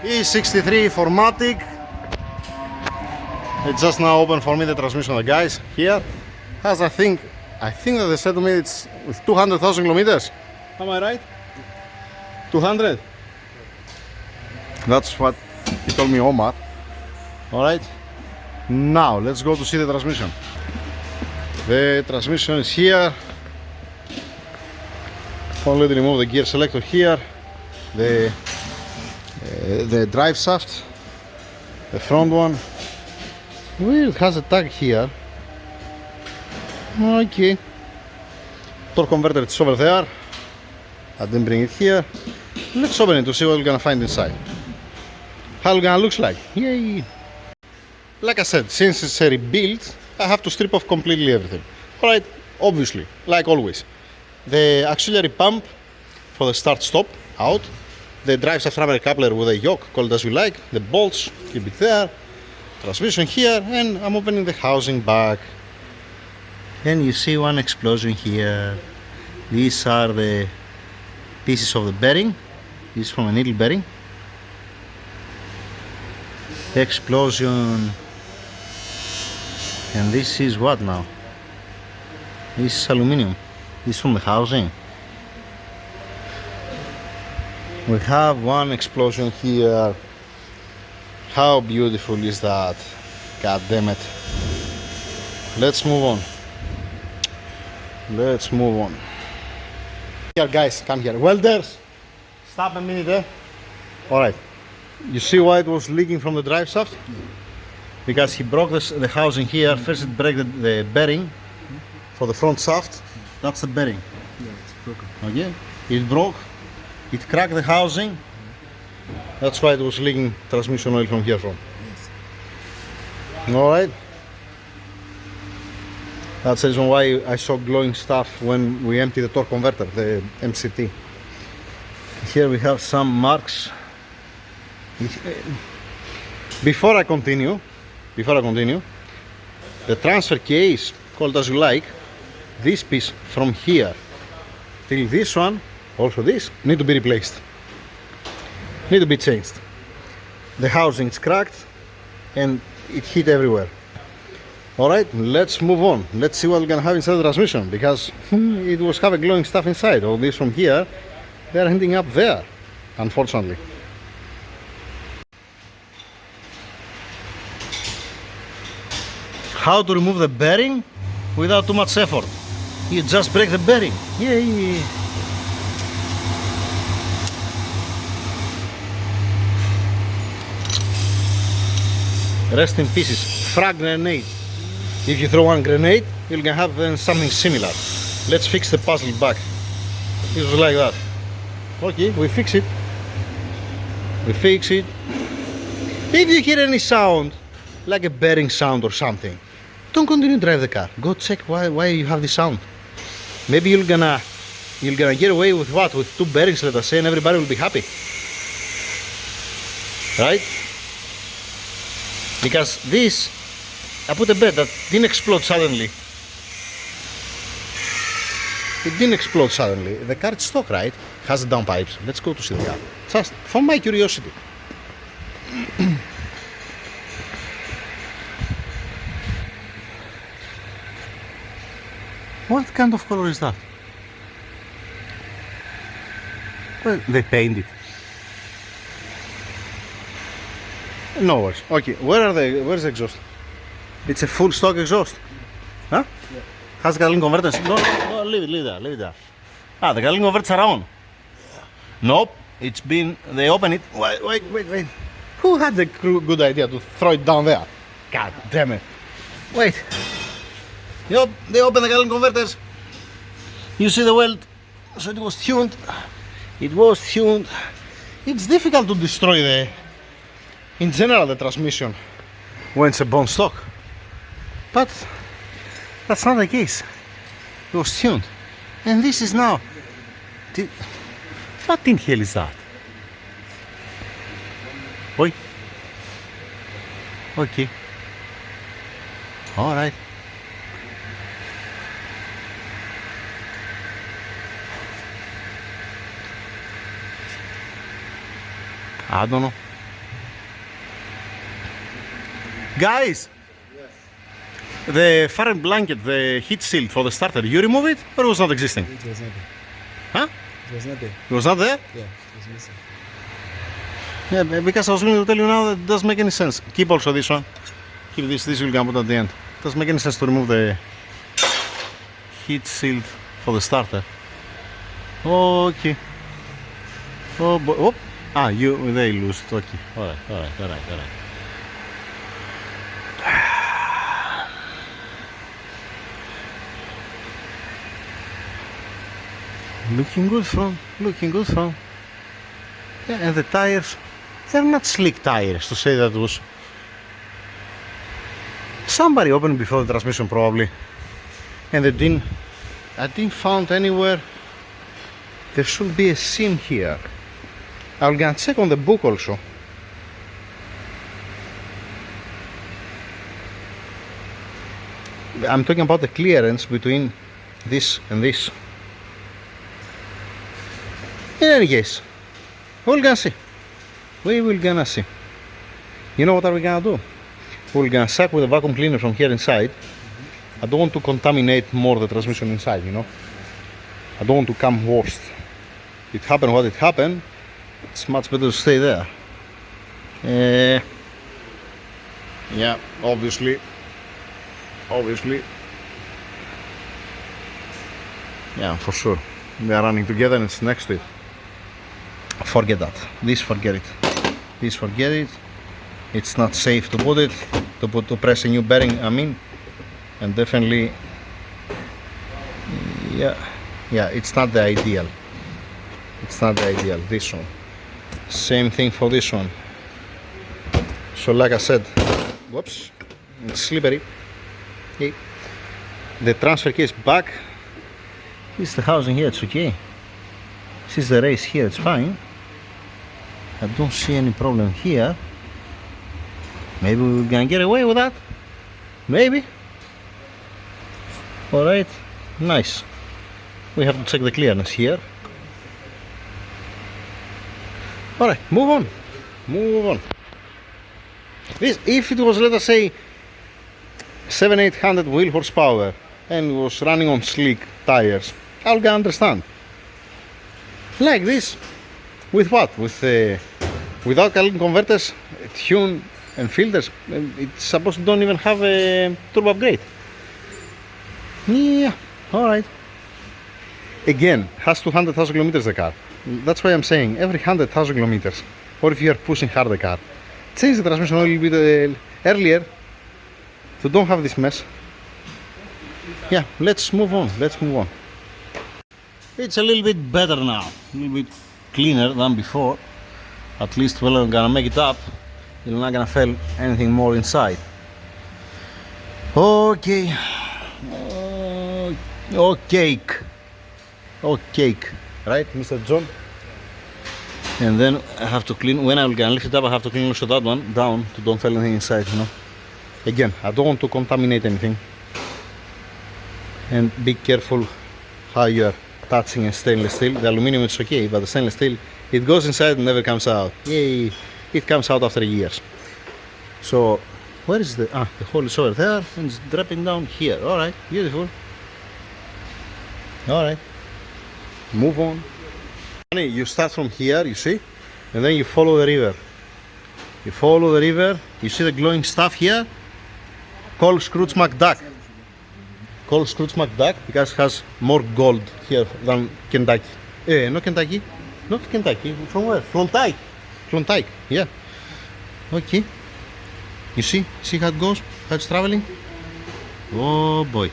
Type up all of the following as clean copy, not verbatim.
E63 4matic. It's just now open for me, the transmission. The guys here has, I think that they said to me it's with 200,000 kilometers. Am I right? 200? That's what he told me, Omar. Alright, now let's go to see the transmission. The transmission is here. Only to remove the gear selector here, the drive shaft, the front one. Well, it has a tag here. Okay. Torque converter is over there. I didn't bring it here. Let's open it to see what we're gonna find inside. How it's gonna look like. Yay! Like I said, since it's a rebuild, I have to strip off completely everything. Alright, obviously, like always. The auxiliary pump for the start-stop out. The drive shaft rubber coupler with a yoke, call it as you like. The bolts, keep it there. Transmission here, and I'm opening the housing back. And you see one explosion here. These are the pieces of the bearing. This is from a needle bearing. Explosion. And this is what now? This is aluminium. This is from the housing. We have one explosion here. How beautiful is that? God damn it. Let's move on. Let's move on. Here guys, come here. Welders, stop a minute there. Alright. You see why it was leaking from the drive shaft? Because he broke the housing here. First it broke the bearing for the front shaft. That's the bearing. Yeah, it's broken. Okay. It broke. It cracked the housing. That's why it was leaking transmission oil from here from. Yes. Alright. That's the reason why I saw glowing stuff when we emptied the torque converter, the MCT. Here we have some marks. Before I continue, the transfer case, call it as you like, this piece from here till this one, also this, need to be replaced. Need to be changed. The housing is cracked and it hit everywhere. Alright, let's move on. Let's see what we're gonna have inside the transmission, because it was having glowing stuff inside. All this from here, they are ending up there, unfortunately. How to remove the bearing without too much effort? You just break the bearing. Yay! Rest in pieces. Frag grenade. If you throw one grenade, you're gonna have something similar. Let's fix the puzzle back. It was like that. Okay, we fix it. We fix it. If you hear any sound, like a bearing sound or something, don't continue to drive the car. Go check why you have this sound. Maybe you're gonna get away with what? With two bearings, let us say, and everybody will be happy. Right? Because this, I put a bet that didn't explode suddenly. It didn't explode suddenly. The car is stock, right? Has the downpipes. Let's go to see the car. Just for my curiosity. What kind of color is that? Well, they painted. No worries. Okay, where's the exhaust? It's a full stock exhaust. Huh? Yeah. Has the catalytic converters? No, leave it there. Ah, the catalytic converters are on. Nope, it's been, they open it. Wait. Who had the good idea to throw it down there? God damn it. Wait. Yup, they open the catalytic converters. You see the weld? So it was tuned. It's difficult to destroy in general, the transmission when it's a bone stock. But that's not the case. It was tuned. And this is now. What in hell is that? Oi. Okay. Alright. I don't know. Guys, the foreign blanket, the heat shield for the starter, you remove it or it was not existing? It was not there. Huh? It was not there. It was not there? Yeah, it was missing. Yeah, because I was going to tell you now that it doesn't make any sense. Keep also this one. Keep this we'll come put at the end. It doesn't make any sense to remove the heat shield for the starter. Okay. Oh boy. Oh. Ah, they lose it. Okay. Alright. Looking good from. Yeah, and the tires, they're not slick tires to say that was. Somebody opened before the transmission probably, and I didn't found anywhere. There should be a seam here. I'm gonna check on the book also. I'm talking about the clearance between this and this. In any case, we're gonna see. We will gonna see. You know what are we gonna do? We're gonna suck with a vacuum cleaner from here inside. I don't want to contaminate more the transmission inside, you know. I don't want to come worst. It happened what it happened. It's much better to stay there. Yeah, obviously. Yeah, for sure. They are running together and it's next to it. Forget that. Forget it. It's not safe to put it, to press a new bearing, and definitely, yeah, it's not the ideal. This one. Same thing for this one. So like I said, whoops, it's slippery. Okay. The transfer case back. This is the housing here, it's okay. This is the race here, it's fine. I don't see any problem here. Maybe we're gonna get away with that. Maybe. Alright, nice. We have to check the clearance here. Alright, move on. This, if it was, let us say, 700-800 wheel horsepower and was running on slick tires, I'll understand. Like this, with what? Without catalytic converters, tune and filters, it's supposed to don't even have a turbo upgrade. Yeah, alright. Again, has 200,000 kilometers the car. That's why I'm saying every 100,000 kilometers, or if you are pushing hard the car, change the transmission a little bit earlier to don't have this mess. Yeah, let's move on. It's a little bit better now, a little bit cleaner than before. At least we're gonna make it up. You're not gonna fail anything more inside. Okay, right, Mr. John? And then I have to clean, when I'm gonna lift it up, I have to clean also that one down to don't fail anything inside, you know. Again, I don't want to contaminate anything. And be careful how you're touching a stainless steel. The aluminum is okay, but the stainless steel, it goes inside and never comes out. Yay! It comes out after years. So, where is the hole is over there and it's dropping down here. Alright, beautiful. Alright, move on. You start from here, you see, and then you follow the river. You see the glowing stuff here? Call Scrooge McDuck. Because it has more gold here than Kentucky. Not Kentucky. From where? Klondike. Yeah. Okay. You see how it goes? How it's traveling? Oh boy.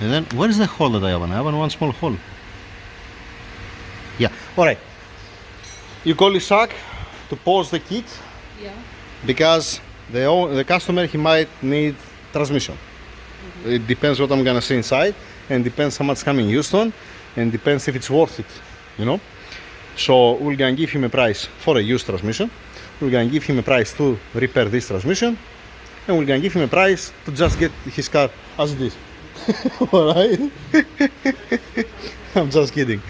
And then where is the hole that I have? I have one small hole. Yeah. Alright. You call Isaac to pause the kit. Yeah. Because the customer, he might need transmission. It depends what I'm gonna see inside, and depends how much coming Houston, and depends if it's worth it, you know. So we're gonna give him a price for a used transmission. We're gonna give him a price to repair this transmission, and we're gonna give him a price to just get his car as it is. Alright? I'm just kidding.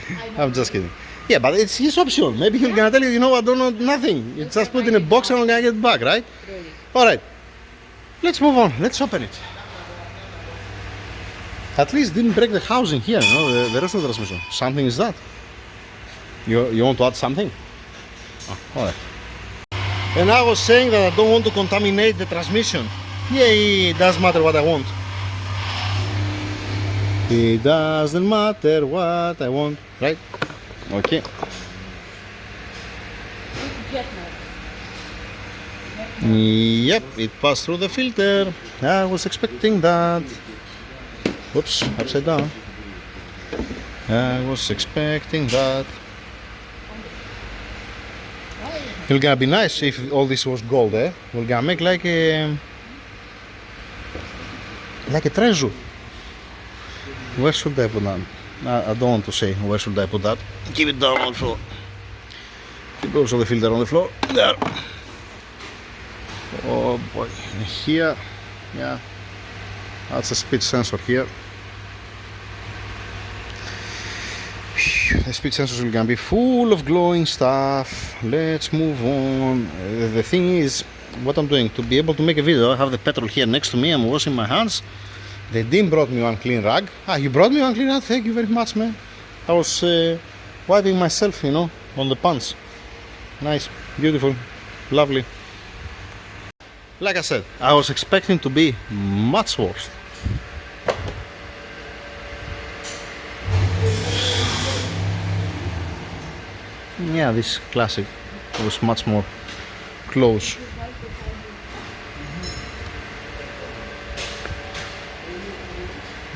Yeah, but it's his option. Maybe he's gonna tell you, you know, I don't know nothing. It's just put in a box and I'm gonna get it back, right? Alright. let's move on. Let's open it. At least didn't break the housing here, you know, the rest of the transmission. Something is that. You want to add something? Oh, alright. And I was saying that I don't want to contaminate the transmission. Yeah, it doesn't matter what I want. It doesn't matter what I want, right? Okay. Yep, it passed through the filter. I was expecting that. Whoops, upside down. I was expecting that. It's gonna be nice if all this was gold, eh? We're gonna make like a treasure. Where should I put that? I don't want to say where should I put that. Keep it down on the floor. Keep also the filter on the floor. There. Oh boy. And here, yeah. That's a speed sensor here. The speed sensors are gonna be full of glowing stuff. Let's move on. The thing is, what I'm doing to be able to make a video, I have the petrol here next to me. I'm washing my hands. They didn't brought me one clean rag. Ah, you brought me one clean rag? Thank you very much, man. I was wiping myself, you know, on the pants. Nice, beautiful, lovely. Like I said, I was expecting to be much worse. Yeah, this classic was much more close.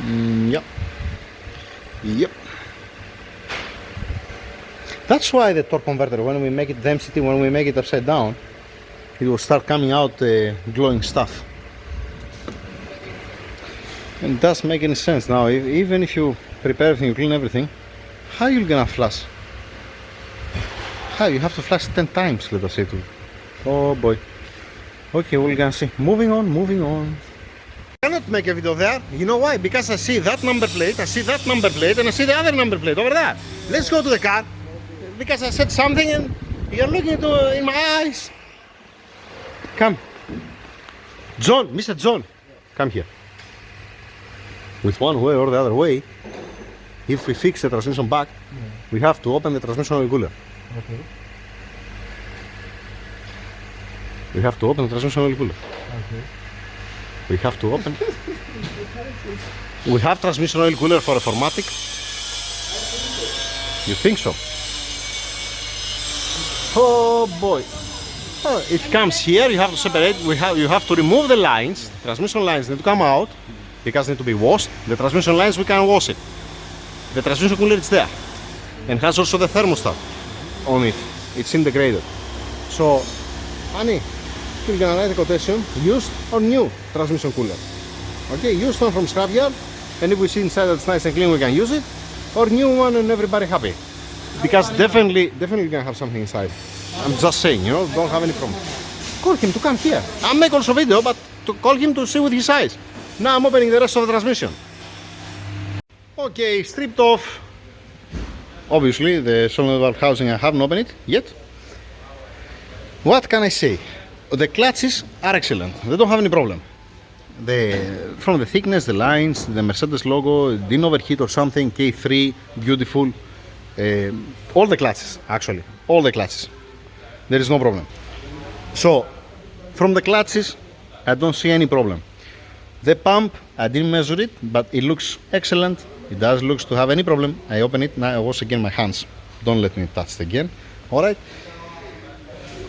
Yep. Yep. That's why the torque converter, when we make it the MCT, when we make it upside down, it will start coming out glowing stuff. And it does make any sense. Now, even if you prepare everything, you clean everything, how are you gonna flush? How? You have to flush 10 times, let us say. Oh boy. Okay, we're gonna see. Moving on, moving on. I cannot make a video there. You know why? Because I see that number plate, I see that number plate, and I see the other number plate over there. Let's go to the car. Because I said something and you're looking in my eyes. Come. John, Mr. John, come here. With one way or the other way, if we fix the transmission back, we have to open the transmission oil cooler. Okay. We have to open the transmission oil cooler. Okay. We have to open. We have transmission oil cooler for a 4matic. You think so? Oh boy. Oh, it comes here, you have to separate, you have to remove the lines. Transmission lines need to come out because they need to be washed. The transmission lines, we can wash it. The transmission cooler is there and has also the thermostat on it. It's integrated. So, honey, you're gonna write a quotation, used or new transmission cooler. Okay, used one from scrapyard, and if we see inside that it's nice and clean, we can use it, or new one and everybody happy. Because definitely gonna have something inside. I'm just saying, you know, don't have any problem. Call him to come here. I'll make also video, but to call him to see with his eyes. Now I'm opening the rest of the transmission. Okay, stripped off. Obviously, the solenoid valve housing, I haven't opened it yet. What can I say? The clutches are excellent. They don't have any problem. From the thickness, the lines, the Mercedes logo, didn't overheat or something. K3, beautiful. All the clutches, actually, all the clutches. There is no problem. So, from the clutches, I don't see any problem. The pump, I didn't measure it, but it looks excellent. It does look to have any problem. I open it, now I wash again my hands. Don't let me touch it again. Alright.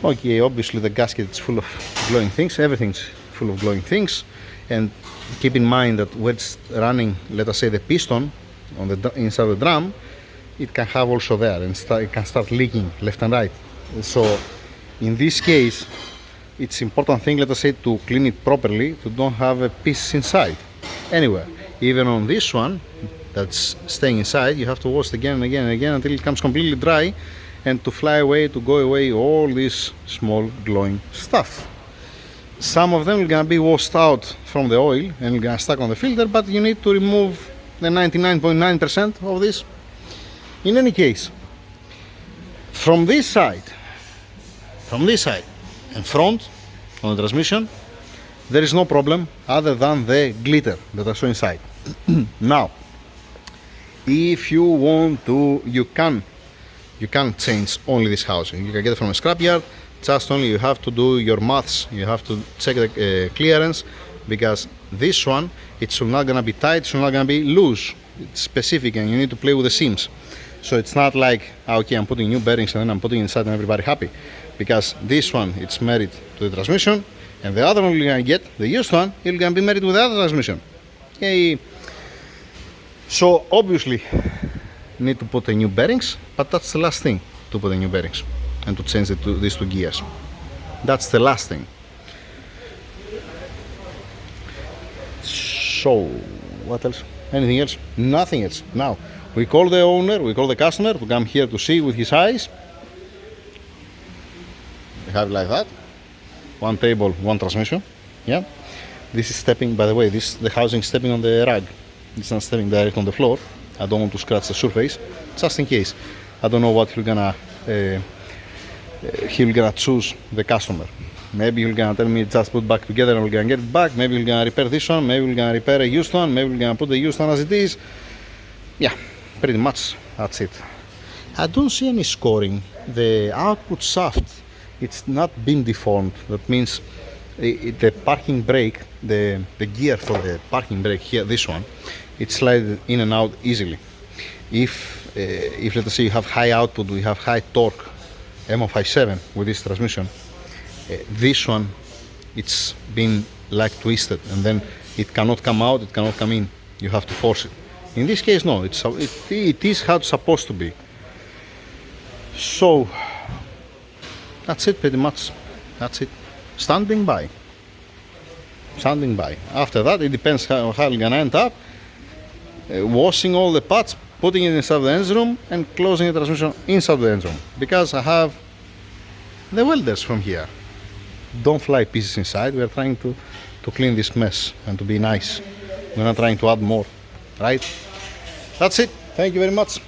Okay, obviously the gasket is full of glowing things. Everything's full of glowing things. And keep in mind that when it's running, let us say the piston on the inside the drum, it can have also there and it can start leaking left and right. So in this case, it's important thing, let us say, to clean it properly, to don't have a piece inside anywhere. Even on this one that's staying inside, you have to wash it again and again and again until it comes completely dry, and to fly away, to go away all this small glowing stuff. Some of them are gonna be washed out from the oil and are gonna stuck on the filter, but you need to remove the 99.9% of this. In any case, from this side and front on the transmission, there is no problem other than the glitter that I saw inside. Now, if you want to, you can change only this housing. You can get it from a scrapyard. Just only you have to do your maths. You have to check the clearance, because this one, it's not gonna be tight, it's not gonna be loose. It's specific, and you need to play with the seams. So it's not like, okay, I'm putting new bearings and then I'm putting inside and everybody happy. Because this one, it's married to the transmission, and the other one you're gonna get, the used one, it's gonna be married with the other transmission. Okay. So obviously, you need to put the new bearings, but that's the last thing, to put the new bearings and to change these two gears. That's the last thing. So, what else? Anything else? Nothing else. Now, we call the owner, we call the customer to come here to see with his eyes. We have it like that. One table, one transmission. Yeah. This is stepping, by the way, the housing is stepping on the rug. It's not stepping direct on the floor. I don't want to scratch the surface, just in case. I don't know what he's gonna choose, the customer. Maybe he's gonna tell me just put back together and we're gonna get it back. Maybe he's gonna repair this one. Maybe we're gonna repair a used one. Maybe we're gonna put the used one as it is. Yeah, pretty much that's it. I don't see any scoring. The output shaft, it's not been deformed. That means the parking brake, the gear for the parking brake here, this one, it slides in and out easily. If let us say you have high output, we have high torque, M57 with this transmission, this one, it's been like twisted, and then it cannot come out, it cannot come in. You have to force it. In this case, no, it is how it's supposed to be. So that's it, pretty much. That's it. Standing by. Standing by. After that, it depends how you're gonna end up. Washing all the parts, putting it inside the engine room, and closing the transmission inside the engine room. Because I have the welders from here. Don't fly pieces inside. We are trying to clean this mess and to be nice. We're not trying to add more. Right? That's it. Thank you very much.